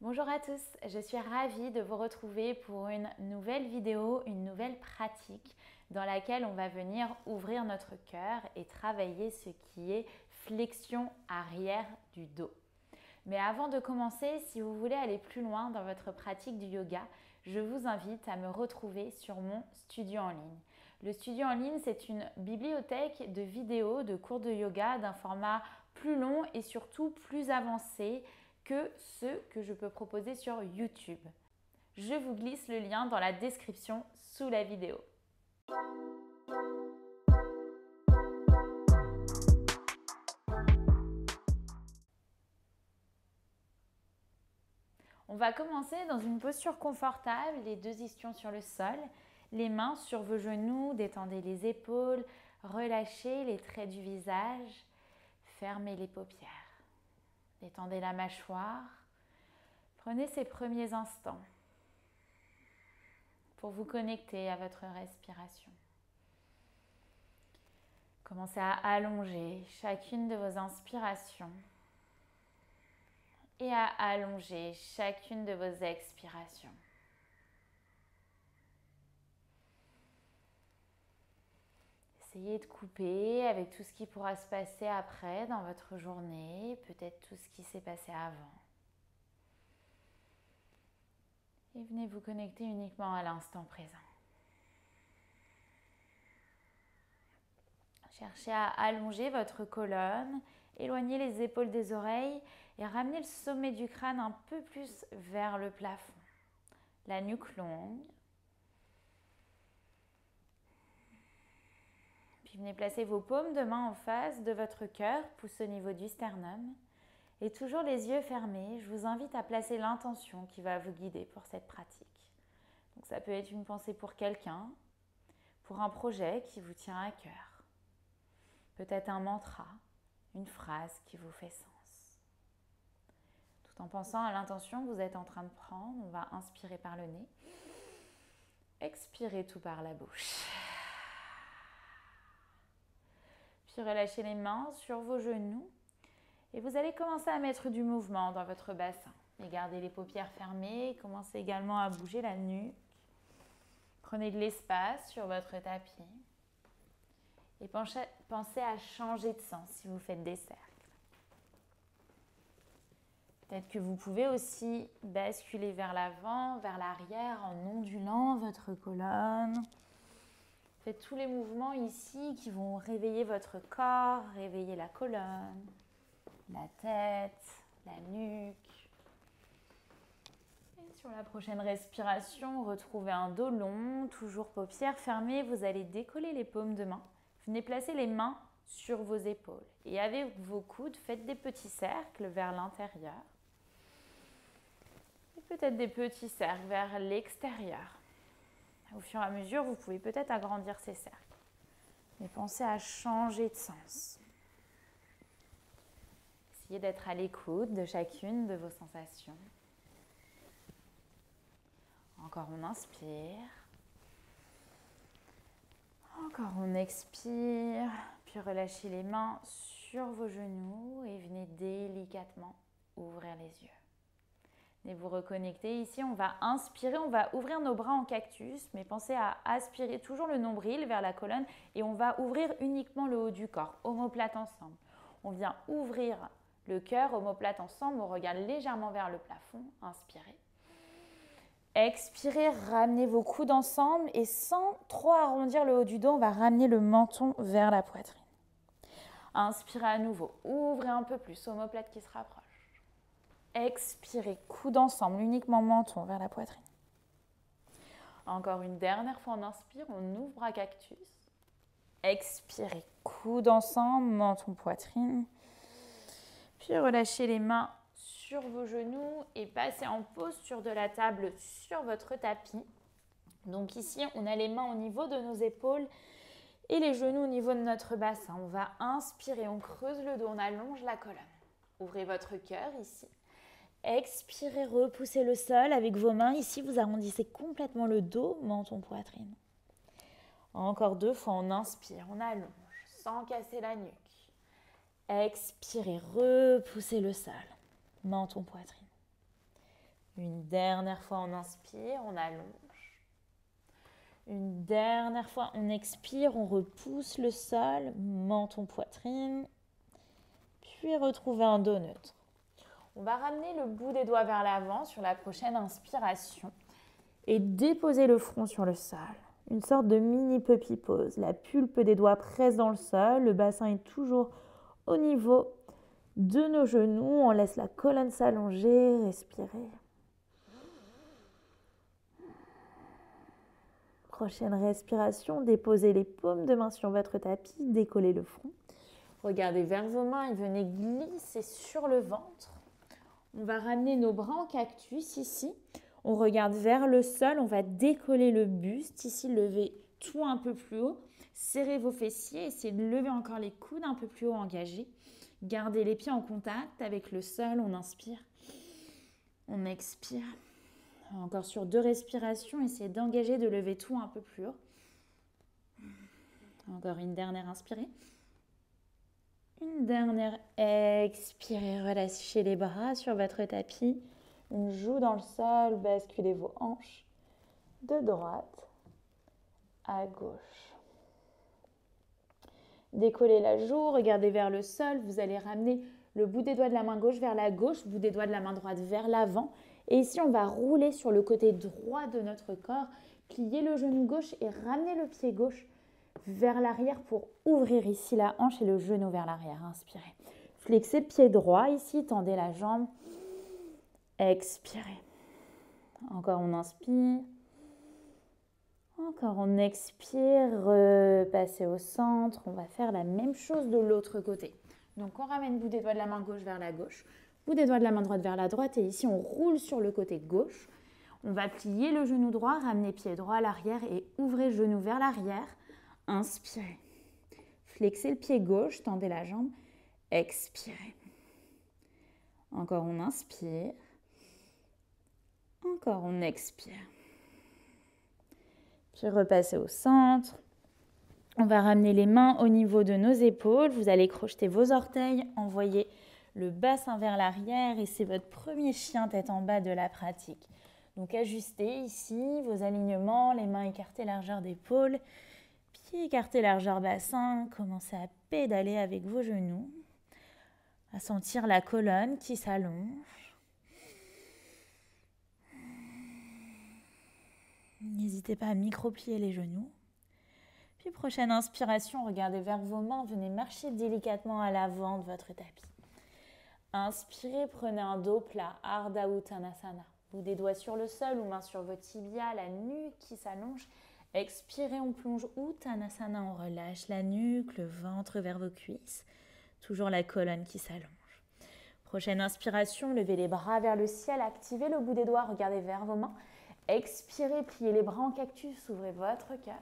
Bonjour à tous, je suis ravie de vous retrouver pour une nouvelle vidéo, une nouvelle pratique dans laquelle on va venir ouvrir notre cœur et travailler ce qui est flexion arrière du dos. Mais avant de commencer, si vous voulez aller plus loin dans votre pratique du yoga, je vous invite à me retrouver sur mon studio en ligne. Le studio en ligne, c'est une bibliothèque de vidéos, de cours de yoga d'un format plus long et surtout plus avancé que ceux que je peux proposer sur YouTube. Je vous glisse le lien dans la description sous la vidéo. On va commencer dans une posture confortable, les deux ischions sur le sol, les mains sur vos genoux, détendez les épaules, relâchez les traits du visage, fermez les paupières, détendez la mâchoire. Prenez ces premiers instants pour vous connecter à votre respiration. Commencez à allonger chacune de vos inspirations et à allonger chacune de vos expirations. Essayez de couper avec tout ce qui pourra se passer après dans votre journée, peut-être tout ce qui s'est passé avant. Et venez vous connecter uniquement à l'instant présent. Cherchez à allonger votre colonne, éloignez les épaules des oreilles et ramenez le sommet du crâne un peu plus vers le plafond. La nuque longue. Puis venez placer vos paumes de main en face de votre cœur, pouce au niveau du sternum. Et toujours les yeux fermés, je vous invite à placer l'intention qui va vous guider pour cette pratique. Donc ça peut être une pensée pour quelqu'un, pour un projet qui vous tient à cœur. Peut-être un mantra, une phrase qui vous fait sens. Tout en pensant à l'intention que vous êtes en train de prendre, on va inspirer par le nez, expirer tout par la bouche. Puis relâchez les mains sur vos genoux et vous allez commencer à mettre du mouvement dans votre bassin. Et gardez les paupières fermées, commencez également à bouger la nuque. Prenez de l'espace sur votre tapis. Et pensez à changer de sens si vous faites des cercles. Peut-être que vous pouvez aussi basculer vers l'avant, vers l'arrière en ondulant votre colonne. Faites tous les mouvements ici qui vont réveiller votre corps, réveiller la colonne, la tête, la nuque. Et sur la prochaine respiration, retrouvez un dos long, toujours paupières fermées. Vous allez décoller les paumes de main. Venez placer les mains sur vos épaules et avec vos coudes, faites des petits cercles vers l'intérieur et peut-être des petits cercles vers l'extérieur. Au fur et à mesure, vous pouvez peut-être agrandir ces cercles, mais pensez à changer de sens. Essayez d'être à l'écoute de chacune de vos sensations. Encore on inspire. Encore on expire, puis relâchez les mains sur vos genoux et venez délicatement ouvrir les yeux. Venez vous reconnecter. Ici, on va inspirer, on va ouvrir nos bras en cactus, mais pensez à aspirer toujours le nombril vers la colonne et on va ouvrir uniquement le haut du corps, omoplate ensemble. On vient ouvrir le cœur, omoplate ensemble, on regarde légèrement vers le plafond, inspirez. Expirez, ramenez vos coudes ensemble et sans trop arrondir le haut du dos, on va ramener le menton vers la poitrine. Inspirez à nouveau, ouvrez un peu plus, omoplate qui se rapproche. Expirez, coudes ensemble, uniquement menton vers la poitrine. Encore une dernière fois, on inspire, on ouvre bras cactus. Expirez, coudes ensemble, menton, poitrine. Puis relâchez les mains sur vos genoux et passez en posture de la table sur votre tapis. Donc ici, on a les mains au niveau de nos épaules et les genoux au niveau de notre bassin. On va inspirer, on creuse le dos, on allonge la colonne. Ouvrez votre cœur ici. Expirez, repoussez le sol avec vos mains. Ici, vous arrondissez complètement le dos, menton, poitrine. Encore 2 fois, on inspire, on allonge sans casser la nuque. Expirez, repoussez le sol, menton, poitrine. Une dernière fois, on inspire, on allonge. Une dernière fois, on expire, on repousse le sol, menton, poitrine. Puis retrouver un dos neutre. On va ramener le bout des doigts vers l'avant sur la prochaine inspiration et déposer le front sur le sol. Une sorte de mini puppy pose. La pulpe des doigts presse dans le sol, le bassin est toujours au niveau de nos genoux. On laisse la colonne s'allonger, respirer. Prochaine respiration, déposez les paumes de main sur votre tapis, décollez le front. Regardez vers vos mains et venez glisser sur le ventre. On va ramener nos bras en cactus ici. On regarde vers le sol, on va décoller le buste. Ici, levez tout un peu plus haut. Serrez vos fessiers, essayez de lever encore les coudes un peu plus haut, engagés. Gardez les pieds en contact avec le sol, on inspire. On expire. Encore sur 2 respirations, essayez d'engager, de lever tout un peu plus haut. Encore une dernière inspirée. Une dernière expirez, relâchez les bras sur votre tapis. Une joue dans le sol, basculez vos hanches de droite à gauche. Décollez la joue, regardez vers le sol. Vous allez ramener le bout des doigts de la main gauche vers la gauche, bout des doigts de la main droite vers l'avant. Et ici, on va rouler sur le côté droit de notre corps. Pliez le genou gauche et ramenez le pied gauche vers l'arrière pour ouvrir ici la hanche et le genou vers l'arrière. Inspirez. Flexez le pied droit ici, tendez la jambe. Expirez. Encore on inspire. Encore on expire. Repassez au centre. On va faire la même chose de l'autre côté. Donc on ramène le bout des doigts de la main gauche vers la gauche. Bout des doigts de la main droite vers la droite. Et ici on roule sur le côté gauche. On va plier le genou droit, ramener pied droit à l'arrière et ouvrez genou vers l'arrière. Inspirez. Flexez le pied gauche, tendez la jambe. Expirez. Encore on inspire. Encore on expire. Puis repassez au centre. On va ramener les mains au niveau de nos épaules. Vous allez crocheter vos orteils, envoyer le bassin vers l'arrière et c'est votre premier chien tête en bas de la pratique. Donc ajustez ici vos alignements, les mains écartées largeur d'épaule. Pieds écartés, largeur bassin, commencez à pédaler avec vos genoux, à sentir la colonne qui s'allonge. N'hésitez pas à micro-plier les genoux. Puis prochaine inspiration, regardez vers vos mains, venez marcher délicatement à l'avant de votre tapis. Inspirez, prenez un dos plat, Ardha Uttanasana. Bout des doigts sur le sol ou main sur vos tibias, la nuque qui s'allonge. Expirez, on plonge Uttanasana, on relâche la nuque, le ventre vers vos cuisses. Toujours la colonne qui s'allonge. Prochaine inspiration, levez les bras vers le ciel, activez le bout des doigts, regardez vers vos mains. Expirez, pliez les bras en cactus, ouvrez votre cœur.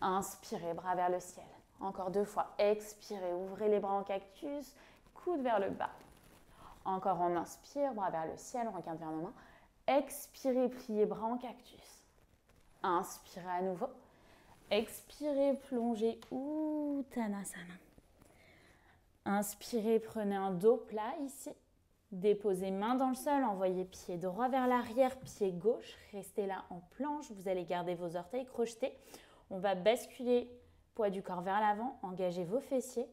Inspirez, bras vers le ciel. Encore 2 fois. Expirez, ouvrez les bras en cactus, coude vers le bas. Encore on inspire, bras vers le ciel, on regarde vers nos mains. Expirez, pliez bras en cactus. Inspirez à nouveau. Expirez, plongez Uttanasana. Inspirez, prenez un dos plat ici. Déposez main dans le sol, envoyez pied droit vers l'arrière, pied gauche. Restez là en planche, vous allez garder vos orteils crochetés. On va basculer poids du corps vers l'avant, engagez vos fessiers.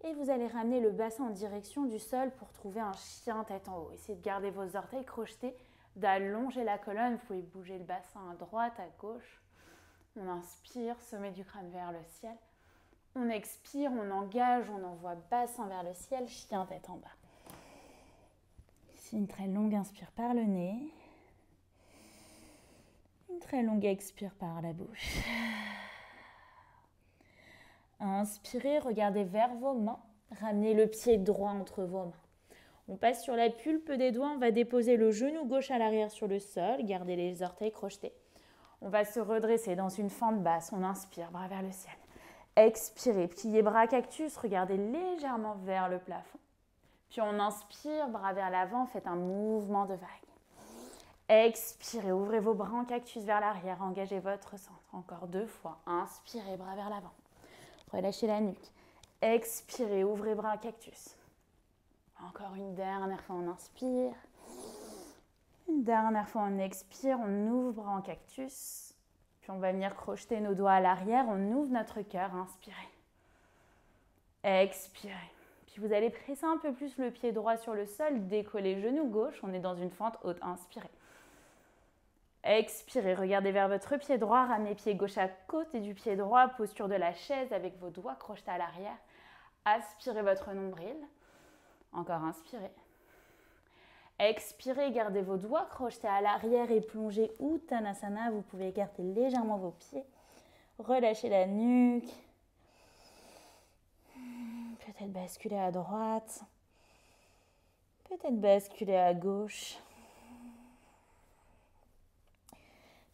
Et vous allez ramener le bassin en direction du sol pour trouver un chien tête en haut. Essayez de garder vos orteils crochetés, d'allonger la colonne. Vous pouvez bouger le bassin à droite, à gauche. On inspire, sommet du crâne vers le ciel. On expire, on engage, on envoie bassin vers le ciel, chien tête en bas. Ici, une très longue inspire par le nez. Une très longue expire par la bouche. Inspirez, regardez vers vos mains. Ramenez le pied droit entre vos mains. On passe sur la pulpe des doigts. On va déposer le genou gauche à l'arrière sur le sol. Gardez les orteils crochetés. On va se redresser dans une fente basse. On inspire, bras vers le ciel. Expirez, pliez bras cactus. Regardez légèrement vers le plafond. Puis on inspire, bras vers l'avant. Faites un mouvement de vague. Expirez, ouvrez vos bras en cactus vers l'arrière. Engagez votre centre. Encore 2 fois. Inspirez, bras vers l'avant. Relâchez la nuque. Expirez, ouvrez bras cactus. Encore une dernière fois, on inspire. Dernière fois, on expire, on ouvre en cactus. Puis on va venir crocheter nos doigts à l'arrière, on ouvre notre cœur, inspirez. Expirez. Puis vous allez presser un peu plus le pied droit sur le sol, décoller genou gauche, on est dans une fente haute, inspirez. Expirez, regardez vers votre pied droit, ramenez pied gauche à côté du pied droit, posture de la chaise avec vos doigts crochetés à l'arrière. Aspirez votre nombril. Encore inspirez. Expirez, gardez vos doigts crochetés à l'arrière et plongez Uttanasana. Vous pouvez écarter légèrement vos pieds. Relâchez la nuque. Peut-être basculer à droite. Peut-être basculer à gauche.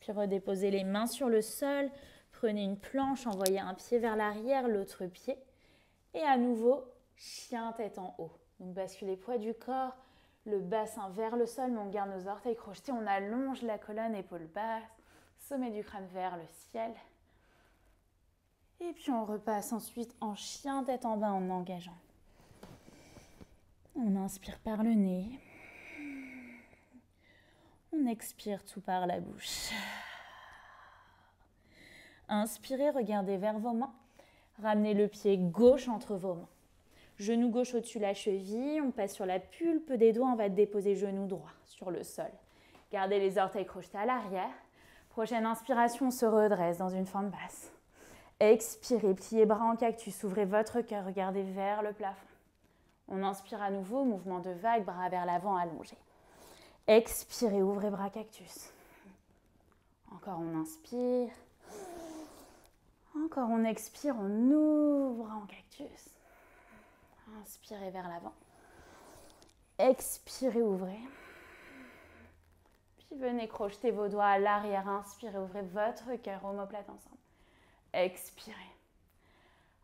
Puis redéposez les mains sur le sol. Prenez une planche, envoyez un pied vers l'arrière, l'autre pied. Et à nouveau, chien tête en haut. Donc basculez poids du corps, le bassin vers le sol, mais on garde nos orteils crochetés. On allonge la colonne, épaules basses, sommet du crâne vers le ciel. Et puis on repasse ensuite en chien tête en bas en engageant. On inspire par le nez. On expire tout par la bouche. Inspirez, regardez vers vos mains. Ramenez le pied gauche entre vos mains. Genou gauche au-dessus de la cheville. On passe sur la pulpe des doigts. On va déposer genou droit sur le sol. Gardez les orteils crochetés à l'arrière. Prochaine inspiration, on se redresse dans une fente basse. Expirez, pliez bras en cactus. Ouvrez votre cœur, regardez vers le plafond. On inspire à nouveau, mouvement de vague, bras vers l'avant allongés. Expirez, ouvrez bras cactus. Encore on inspire. Encore on expire, on ouvre en cactus. Inspirez vers l'avant. Expirez, ouvrez. Puis venez crocheter vos doigts à l'arrière. Inspirez, ouvrez votre cœur, omoplate ensemble. Expirez.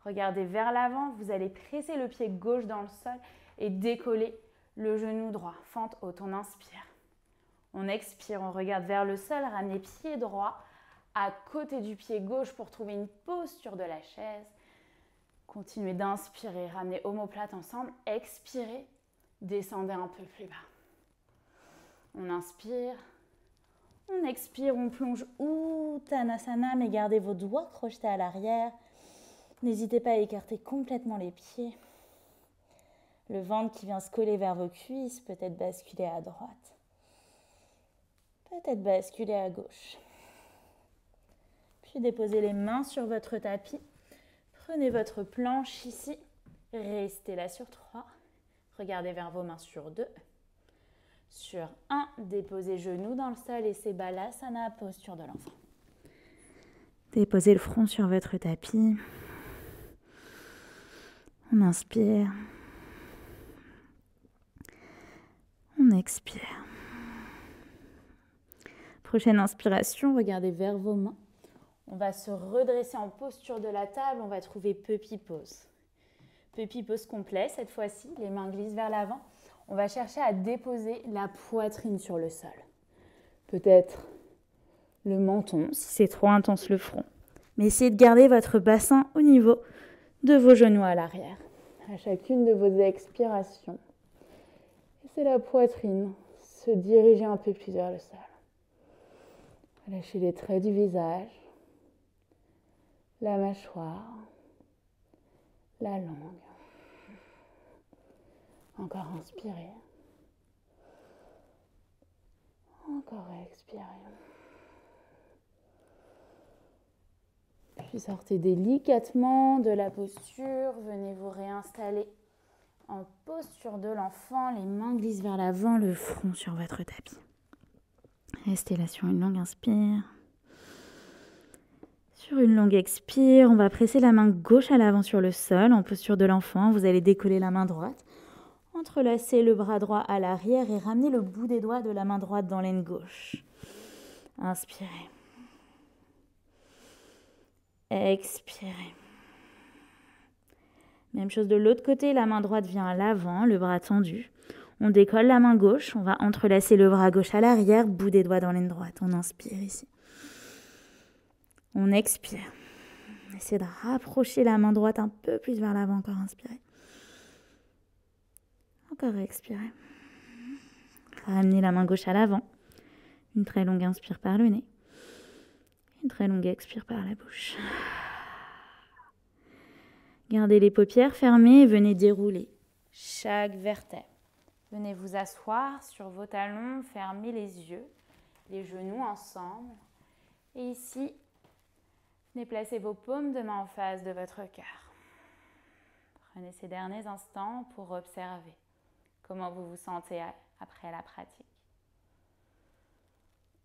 Regardez vers l'avant. Vous allez presser le pied gauche dans le sol et décoller le genou droit. Fente haute, on inspire. On expire, on regarde vers le sol. Ramenez pied droit à côté du pied gauche pour trouver une posture de la chaise. Continuez d'inspirer, ramenez omoplate ensemble. Expirez, descendez un peu plus bas. On inspire, on expire, on plonge Uttanasana, mais gardez vos doigts crochetés à l'arrière. N'hésitez pas à écarter complètement les pieds. Le ventre qui vient se coller vers vos cuisses, peut-être basculer à droite. Peut-être basculer à gauche. Puis déposez les mains sur votre tapis. Prenez votre planche ici. Restez là sur 3. Regardez vers vos mains sur 2. Sur 1, déposez genoux dans le sol et c'est Balasana, posture de l'enfant. Déposez le front sur votre tapis. On inspire. On expire. Prochaine inspiration, regardez vers vos mains. On va se redresser en posture de la table. On va trouver Puppy Pose. Puppy Pose complet cette fois-ci. Les mains glissent vers l'avant. On va chercher à déposer la poitrine sur le sol. Peut-être le menton, si c'est trop intense le front. Mais essayez de garder votre bassin au niveau de vos genoux à l'arrière. À chacune de vos expirations. Laissez la poitrine se diriger un peu plus vers le sol. Lâchez les traits du visage, la mâchoire, la langue. Encore inspirez. Encore expirez. Puis sortez délicatement de la posture. Venez vous réinstaller en posture de l'enfant. Les mains glissent vers l'avant, le front sur votre tapis. Restez là sur une longue inspire. Sur une longue expire, on va presser la main gauche à l'avant sur le sol en posture de l'enfant. Vous allez décoller la main droite. Entrelacez le bras droit à l'arrière et ramenez le bout des doigts de la main droite dans l'aine gauche. Inspirez. Expirez. Même chose de l'autre côté, la main droite vient à l'avant, le bras tendu. On décolle la main gauche, on va entrelacer le bras gauche à l'arrière, bout des doigts dans l'aine droite. On inspire ici. On expire. Essayez de rapprocher la main droite un peu plus vers l'avant, encore inspirez. Encore expirez. Ramenez la main gauche à l'avant. Une très longue inspire par le nez. Une très longue expire par la bouche. Gardez les paupières fermées et venez dérouler chaque vertèbre. Venez vous asseoir sur vos talons, fermez les yeux, les genoux ensemble. Et ici, venez placer vos paumes de main en face de votre cœur. Prenez ces derniers instants pour observer comment vous vous sentez après la pratique.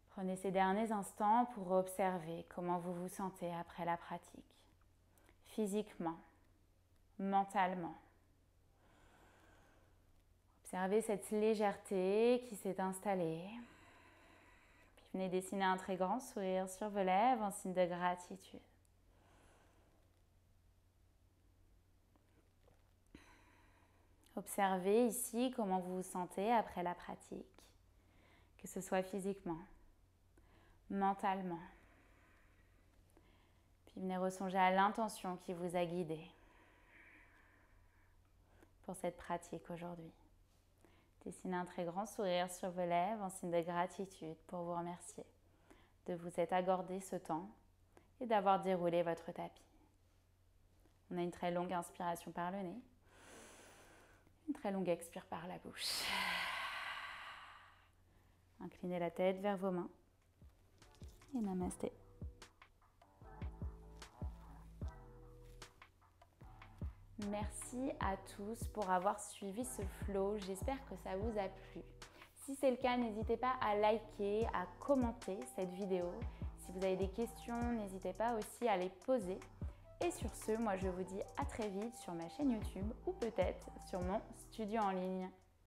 Prenez ces derniers instants pour observer comment vous vous sentez après la pratique, physiquement, mentalement. Observez cette légèreté qui s'est installée. Puis venez dessiner un très grand sourire sur vos lèvres en signe de gratitude. Observez ici comment vous vous sentez après la pratique, que ce soit physiquement, mentalement. Puis venez ressonger à l'intention qui vous a guidé pour cette pratique aujourd'hui. Dessinez un très grand sourire sur vos lèvres en signe de gratitude pour vous remercier de vous être accordé ce temps et d'avoir déroulé votre tapis. On a une très longue inspiration par le nez, une très longue expire par la bouche. Inclinez la tête vers vos mains et namasté. Merci à tous pour avoir suivi ce flow. J'espère que ça vous a plu. Si c'est le cas, n'hésitez pas à liker, à commenter cette vidéo. Si vous avez des questions, n'hésitez pas aussi à les poser. Et sur ce, moi je vous dis à très vite sur ma chaîne YouTube ou peut-être sur mon studio en ligne.